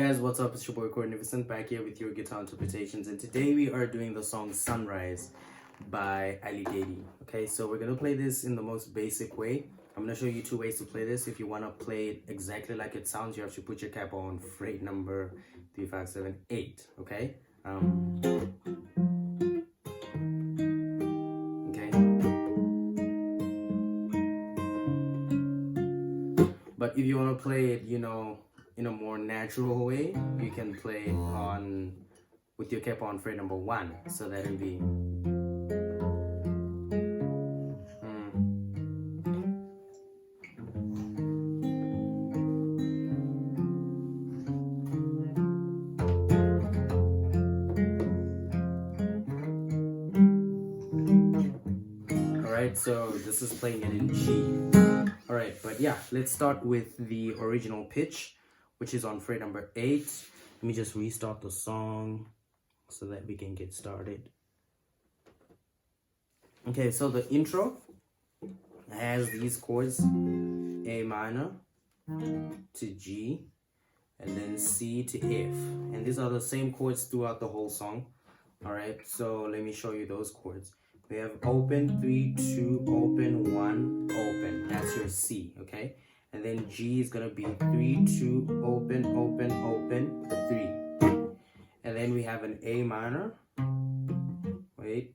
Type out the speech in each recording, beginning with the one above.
guys, what's up? It's your boy Cornificent back here with your guitar interpretations, and today we are doing the song Sunrise by Ali Gatie. Okay, so we're gonna play this in the most basic way. I'm gonna show you two ways to play this. If you wanna play it exactly like it sounds, you have to put your cap on fret number 3, 5, 7, 8. Okay. But if you want to play it, in a more natural way, you can play it on with your cap on fret number 1. So that will be Alright, so this is playing it in G. Alright, but yeah, let's start with the original pitch, which is on fret number 8. Let me just restart the song so that we can get started. Okay, so the intro has these chords: A minor to G, and then C to F. And these are the same chords throughout the whole song. Alright, so let me show you those chords. We have open, 3, 2, open, 1, open. That's your C, okay? And then G is gonna be 3, 2, open, open, open, 3. And then we have an A minor. Wait.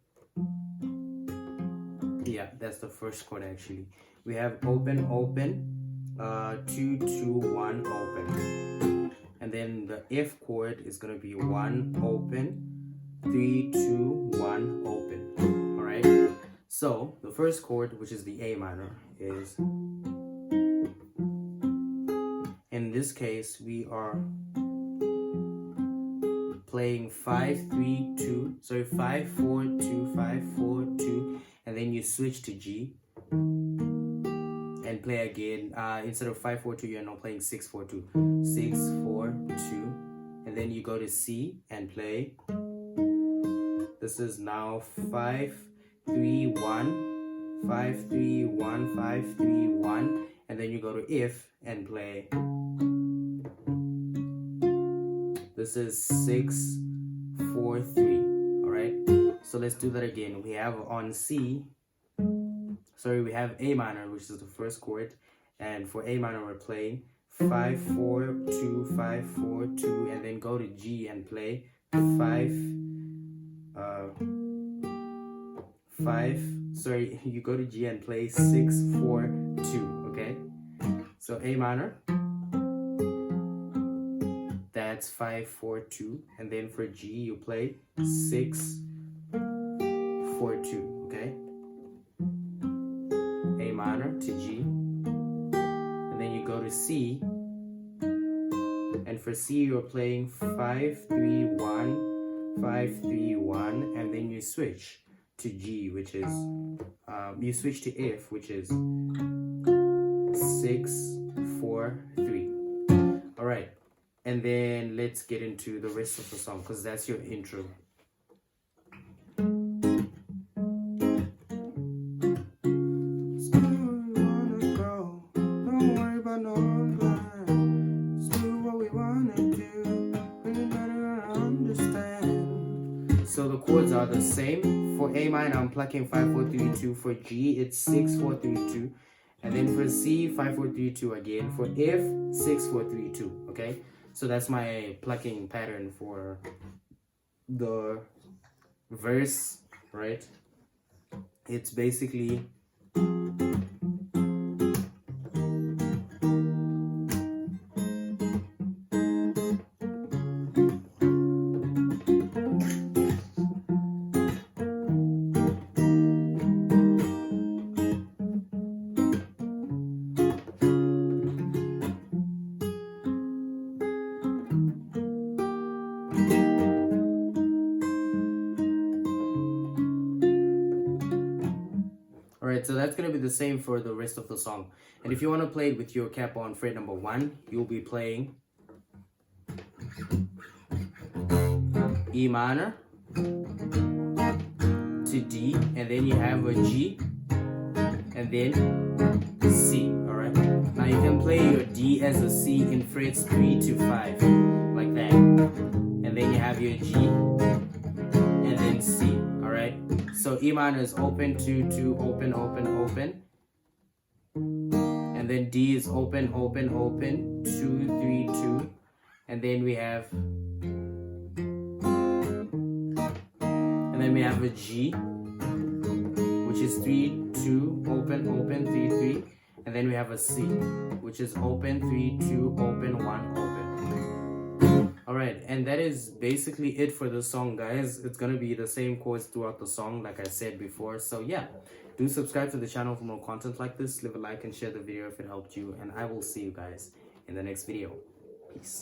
Yeah, that's the first chord actually. We have open, open, 2, 2, 1, open. And then the F chord is gonna be 1, open, 3, 2, 1, open. So the first chord, which is the A minor, is, in this case we are playing 5, 3, 2, sorry, 5, 4, 2, 5, 4, 2, and then you switch to G and play again. Instead of 5, 4, 2, you're now playing 6, 4, 2, 6, 4, 2, and then you go to C and play. This is now 5, 3, 1, 5, 3, 1, 5, 3, 1, and then you go to F and play. This is 6, 4, 3. Alright, so let's do that again. We have on C, we have A minor, which is the first chord, and for A minor we're playing 5, 4, 2, 5, 4, 2, and then go to G and play you go to G and play 6, 4, 2, okay? So A minor, that's 5, 4, 2, and then for G you play 6, 4, 2, okay? A minor to G, and then you go to C, and for C you're playing 5, 3, 1, 5, 3, 1, and then you switch to G, which is you switch to F, which is 6, 4, 3. All right, and then let's get into the rest of the song, because that's your intro. So the chords are the same. For A minor, I'm plucking 5, 4, 3, 2. For G, it's 6, 4, 3, 2. And then for C, 5, 4, 3, 2 again. For F, 6, 4, 3, 2. Okay? So that's my plucking pattern for the verse, right? It's basically... Alright, so that's going to be the same for the rest of the song. And if you want to play it with your cap on fret number 1, you'll be playing E minor to D, and then you have a G, and then C. Alright, now you can play your D as a C in frets 3 to 5, like and then you have your G, and then C. All right. So E minor is open, 2 2, open open open, and then D is open open open, 2 3 2, and then we have a G, which is 3 2, open open 3 3, and then we have a C, which is open 3 2, open 1 open. Alright, and that is basically it for the song, guys. It's gonna be the same chords throughout the song, like I said before. So yeah, do subscribe to the channel for more content like this. Leave a like and share the video if it helped you, and I will see you guys in the next video. Peace.